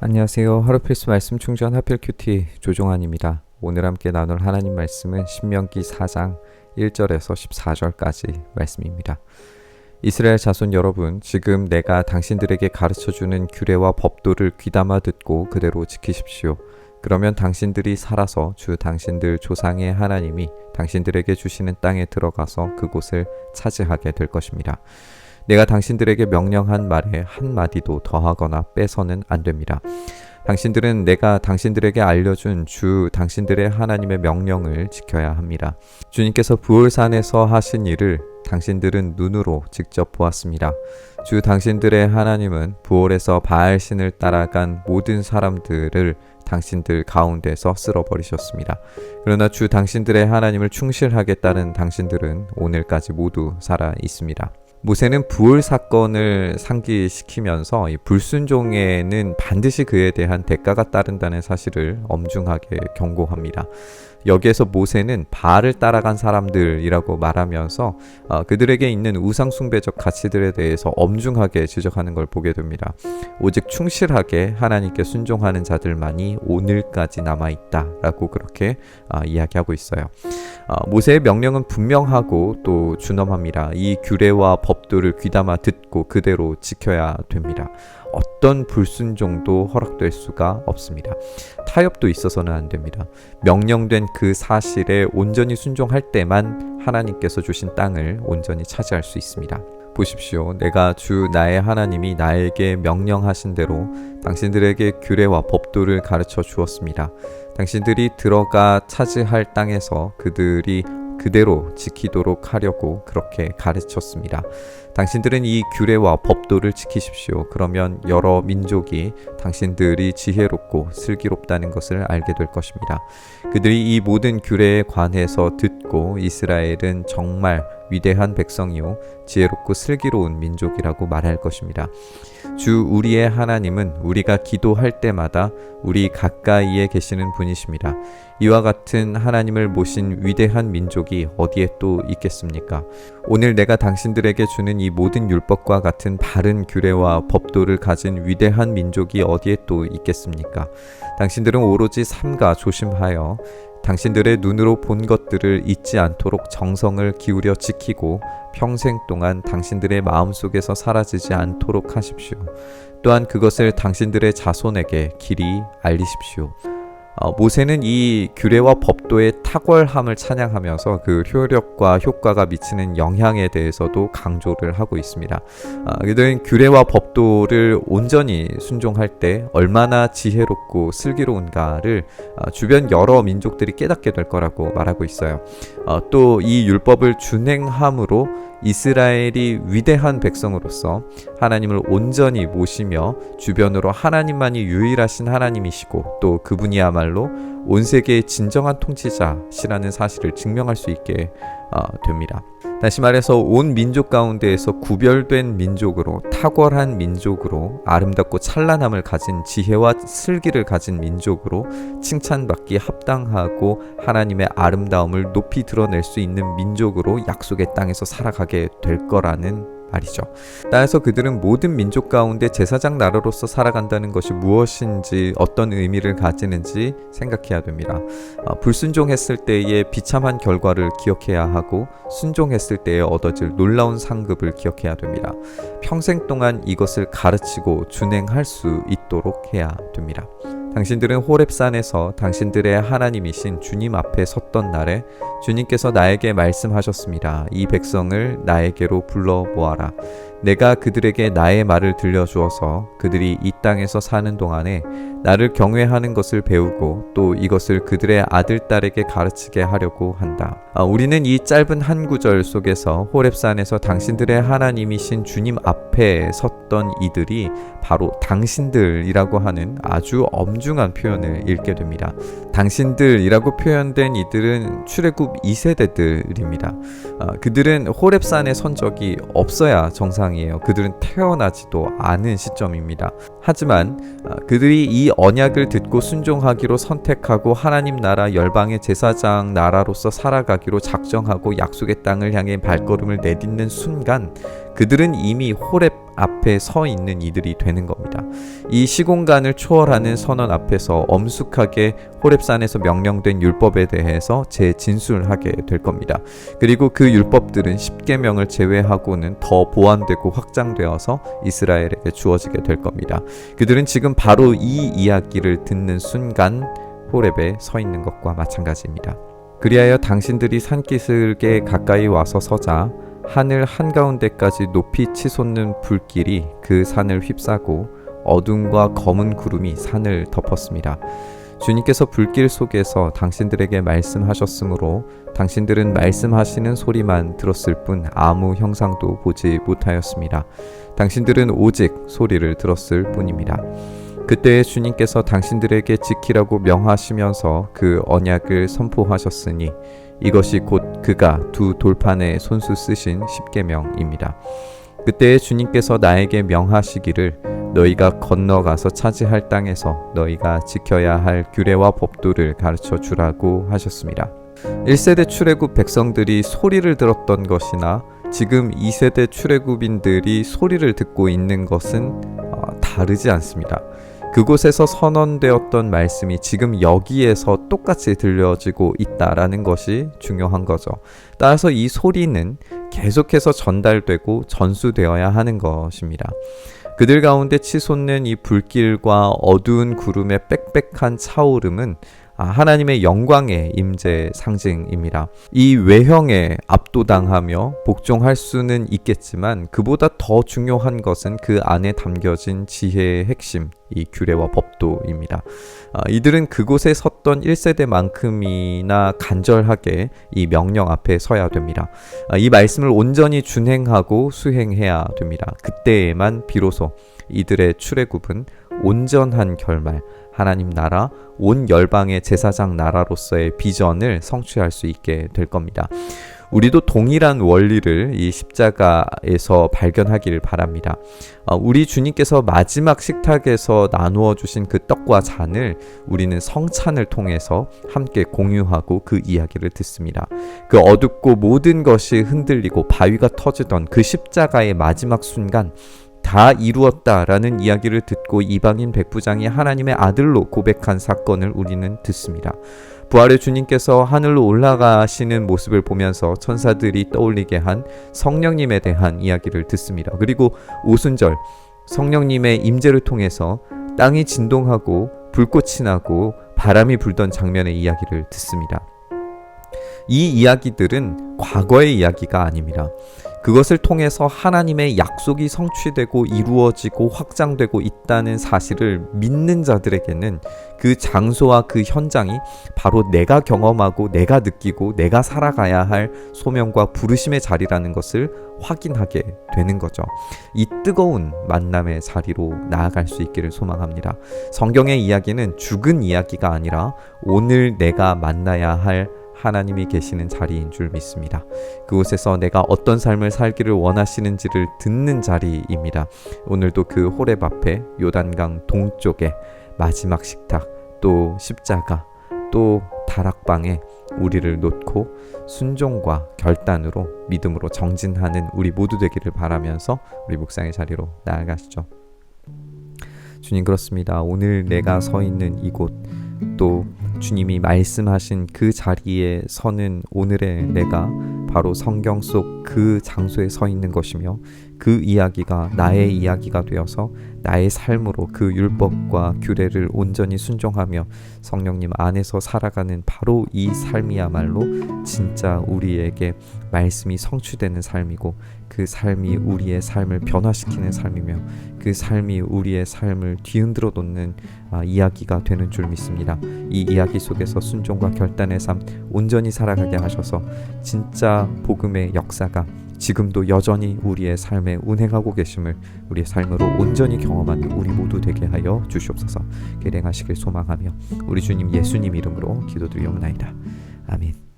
안녕하세요. 하루 필수 말씀 충전 하필 큐티 조종환입니다. 오늘 함께 나눌 하나님 말씀은 신명기 4장 1절에서 14절까지 말씀입니다. 이스라엘 자손 여러분, 지금 내가 당신들에게 가르쳐주는 규례와 법도를 귀담아 듣고 그대로 지키십시오. 그러면 당신들이 살아서 주 당신들 조상의 하나님이 당신들에게 주시는 땅에 들어가서 그곳을 차지하게 될 것입니다. 내가 당신들에게 명령한 말에 한마디도 더하거나 빼서는 안 됩니다. 당신들은 내가 당신들에게 알려준 주 당신들의 하나님의 명령을 지켜야 합니다. 주님께서 부올산에서 하신 일을 당신들은 눈으로 직접 보았습니다. 주 당신들의 하나님은 부올에서 바알신을 따라간 모든 사람들을 당신들 가운데서 쓸어버리셨습니다. 그러나 주 당신들의 하나님을 충실하게 따른 당신들은 오늘까지 모두 살아 있습니다. 모세는 부올 사건을 상기시키면서 이 불순종에는 반드시 그에 대한 대가가 따른다는 사실을 엄중하게 경고합니다. 여기에서 모세는 바알을 따라간 사람들이라고 말하면서 그들에게 있는 우상숭배적 가치들에 대해서 엄중하게 지적하는 걸 보게 됩니다. 오직 충실하게 하나님께 순종하는 자들만이 오늘까지 남아있다라고 그렇게 이야기하고 있어요. 모세의 명령은 분명하고 또 준엄합니다. 이 규례와 법도를 귀담아 듣고 그대로 지켜야 됩니다. 어떤 불순종도 허락될 수가 없습니다. 타협도 있어서는 안 됩니다. 명령된 그 사실에 온전히 순종할 때만 하나님께서 주신 땅을 온전히 차지할 수 있습니다. 보십시오. 내가 주 나의 하나님이 나에게 명령하신 대로 당신들에게 규례와 법도를 가르쳐 주었습니다. 당신들이 들어가 차지할 땅에서 그들이 그대로 지키도록 하려고 그렇게 가르쳤습니다. 당신들은 이 규례와 법도를 지키십시오. 그러면 여러 민족이 당신들이 지혜롭고 슬기롭다는 것을 알게 될 것입니다. 그들이 이 모든 규례에 관해서 듣고 이스라엘은 정말 위대한 백성이요 지혜롭고 슬기로운 민족이라고 말할 것입니다. 주 우리의 하나님은 우리가 기도할 때마다 우리 가까이에 계시는 분이십니다. 이와 같은 하나님을 모신 위대한 민족이 어디에 또 있겠습니까? 오늘 내가 당신들에게 주는 이 모든 율법과 같은 바른 규례와 법도를 가진 위대한 민족이 어디에 또 있겠습니까? 당신들은 오로지 삼가 조심하여 당신들의 눈으로 본 것들을 잊지 않도록 정성을 기울여 지키고 평생 동안 당신들의 마음속에서 사라지지 않도록 하십시오. 또한 그것을 당신들의 자손에게 길이 알리십시오. 모세는 이 규례와 법도의 탁월함을 찬양하면서 그 효력과 효과가 미치는 영향에 대해서도 강조를 하고 있습니다. 그들은 규례와 법도를 온전히 순종할 때 얼마나 지혜롭고 슬기로운가를 주변 여러 민족들이 깨닫게 될 거라고 말하고 있어요. 또 이 율법을 준행함으로 이스라엘이 위대한 백성으로서 하나님을 온전히 모시며 주변으로 하나님만이 유일하신 하나님이시고 또 그분이야말로 온 세계의 진정한 통치자시라는 사실을 증명할 수 있게 됩니다. 다시 말해서 온 민족 가운데에서 구별된 민족으로 탁월한 민족으로 아름답고 찬란함을 가진 지혜와 슬기를 가진 민족으로 칭찬받기 합당하고 하나님의 아름다움을 높이 드러낼 수 있는 민족으로 약속의 땅에서 살아가게 될 거라는 말이죠. 따라서 그들은 모든 민족 가운데 제사장 나라로서 살아간다는 것이 무엇인지 어떤 의미를 가지는지 생각해야 됩니다. 불순종했을 때의 비참한 결과를 기억해야 하고 순종했을 때에 얻어질 놀라운 상급을 기억해야 됩니다. 평생 동안 이것을 가르치고 준행할 수 있도록 해야 됩니다. 당신들은 호렙산에서 당신들의 하나님이신 주님 앞에 섰던 날에 주님께서 나에게 말씀하셨습니다. 이 백성을 나에게로 불러 모아라. 내가 그들에게 나의 말을 들려주어서 그들이 이 땅에서 사는 동안에 나를 경외하는 것을 배우고 또 이것을 그들의 아들, 딸에게 가르치게 하려고 한다. 우리는 이 짧은 한 구절 속에서 호렙산에서 당신들의 하나님이신 주님 앞에 섰던 이들이 바로 당신들이라고 하는 아주 엄중한 표현을 읽게 됩니다. 당신들이라고 표현된 이들은 출애굽 2세대들입니다. 그들은 호렙산에 선 적이 없어야 정상이에요. 그들은 태어나지도 않은 시점입니다. 하지만 그들이 이 언약을 듣고 순종하기로 선택하고 하나님 나라 열방의 제사장 나라로서 살아가기로 작정하고 약속의 땅을 향해 발걸음을 내딛는 순간 그들은 이미 호렙 앞에 서 있는 이들이 되는 겁니다. 이 시공간을 초월하는 선언 앞에서 엄숙하게 호렙산에서 명령된 율법에 대해서 재진술하게 될 겁니다. 그리고 그 율법들은 10계명을 제외하고는 더 보완되고 확장되어서 이스라엘에게 주어지게 될 겁니다. 그들은 지금 바로 이 이야기를 듣는 순간 호렙에 서 있는 것과 마찬가지입니다. 그리하여 당신들이 산기슭에 가까이 와서 서자 하늘 한가운데까지 높이 치솟는 불길이 그 산을 휩싸고 어둠과 검은 구름이 산을 덮었습니다. 주님께서 불길 속에서 당신들에게 말씀하셨으므로 당신들은 말씀하시는 소리만 들었을 뿐 아무 형상도 보지 못하였습니다. 당신들은 오직 소리를 들었을 뿐입니다. 그때 주님께서 당신들에게 지키라고 명하시면서 그 언약을 선포하셨으니 이것이 곧 그가 두 돌판에 손수 쓰신 십계명입니다. 그때 주님께서 나에게 명하시기를 너희가 건너가서 차지할 땅에서 너희가 지켜야 할 규례와 법도를 가르쳐 주라고 하셨습니다. 1세대 출애굽 백성들이 소리를 들었던 것이나 지금 2세대 출애굽인들이 소리를 듣고 있는 것은 다르지 않습니다. 그곳에서 선언되었던 말씀이 지금 여기에서 똑같이 들려지고 있다라는 것이 중요한 거죠. 따라서 이 소리는 계속해서 전달되고 전수되어야 하는 것입니다. 그들 가운데 치솟는 이 불길과 어두운 구름의 빽빽한 차오름은 하나님의 영광의 임재 상징입니다. 이 외형에 압도당하며 복종할 수는 있겠지만 그보다 더 중요한 것은 그 안에 담겨진 지혜의 핵심, 이 규례와 법도입니다. 이들은 그곳에 섰던 1세대만큼이나 간절하게 이 명령 앞에 서야 됩니다. 이 말씀을 온전히 준행하고 수행해야 됩니다. 그때에만 비로소 이들의 출애굽은 온전한 결말, 하나님 나라, 온 열방의 제사장 나라로서의 비전을 성취할 수 있게 될 겁니다. 우리도 동일한 원리를 이 십자가에서 발견하기를 바랍니다. 우리 주님께서 마지막 식탁에서 나누어 주신 그 떡과 잔을 우리는 성찬을 통해서 함께 공유하고 그 이야기를 듣습니다. 그 어둡고 모든 것이 흔들리고 바위가 터지던 그 십자가의 마지막 순간 다 이루었다라는 이야기를 듣고 이방인 백부장이 하나님의 아들로 고백한 사건을 우리는 듣습니다. 부활의 주님께서 하늘로 올라가시는 모습을 보면서 천사들이 떠올리게 한 성령님에 대한 이야기를 듣습니다. 그리고 오순절 성령님의 임재를 통해서 땅이 진동하고 불꽃이 나고 바람이 불던 장면의 이야기를 듣습니다. 이 이야기들은 과거의 이야기가 아닙니다. 그것을 통해서 하나님의 약속이 성취되고 이루어지고 확장되고 있다는 사실을 믿는 자들에게는 그 장소와 그 현장이 바로 내가 경험하고 내가 느끼고 내가 살아가야 할 소명과 부르심의 자리라는 것을 확인하게 되는 거죠. 이 뜨거운 만남의 자리로 나아갈 수 있기를 소망합니다. 성경의 이야기는 죽은 이야기가 아니라 오늘 내가 만나야 할 하나님이 계시는 자리인 줄 믿습니다. 그곳에서 내가 어떤 삶을 살기를 원하시는지를 듣는 자리입니다. 오늘도 그 호렙 앞에 요단강 동쪽에 마지막 식탁, 또 십자가, 또 다락방에 우리를 놓고 순종과 결단으로 믿음으로 정진하는 우리 모두 되기를 바라면서 우리 묵상의 자리로 나아가시죠. 주님, 그렇습니다. 오늘 내가 서 있는 이곳, 또 주님이 말씀하신 그 자리에 서는 오늘의 내가 바로 성경 속 그 장소에 서 있는 것이며 그 이야기가 나의 이야기가 되어서 나의 삶으로 그 율법과 규례를 온전히 순종하며 성령님 안에서 살아가는 바로 이 삶이야말로 진짜 우리에게 말씀이 성취되는 삶이고 그 삶이 우리의 삶을 변화시키는 삶이며 그 삶이 우리의 삶을 뒤흔들어 놓는 이야기가 되는 줄 믿습니다. 이 이야기 속에서 순종과 결단의 삶 온전히 살아가게 하셔서 진짜 복음의 역사가 지금도 여전히 우리의 삶에 운행하고 계심을 우리의 삶으로 온전히 경험하는 우리 모두 되게 하여 주시옵소서. 계행하시길 소망하며 우리 주님 예수님 이름으로 기도드리옵나이다. 아멘.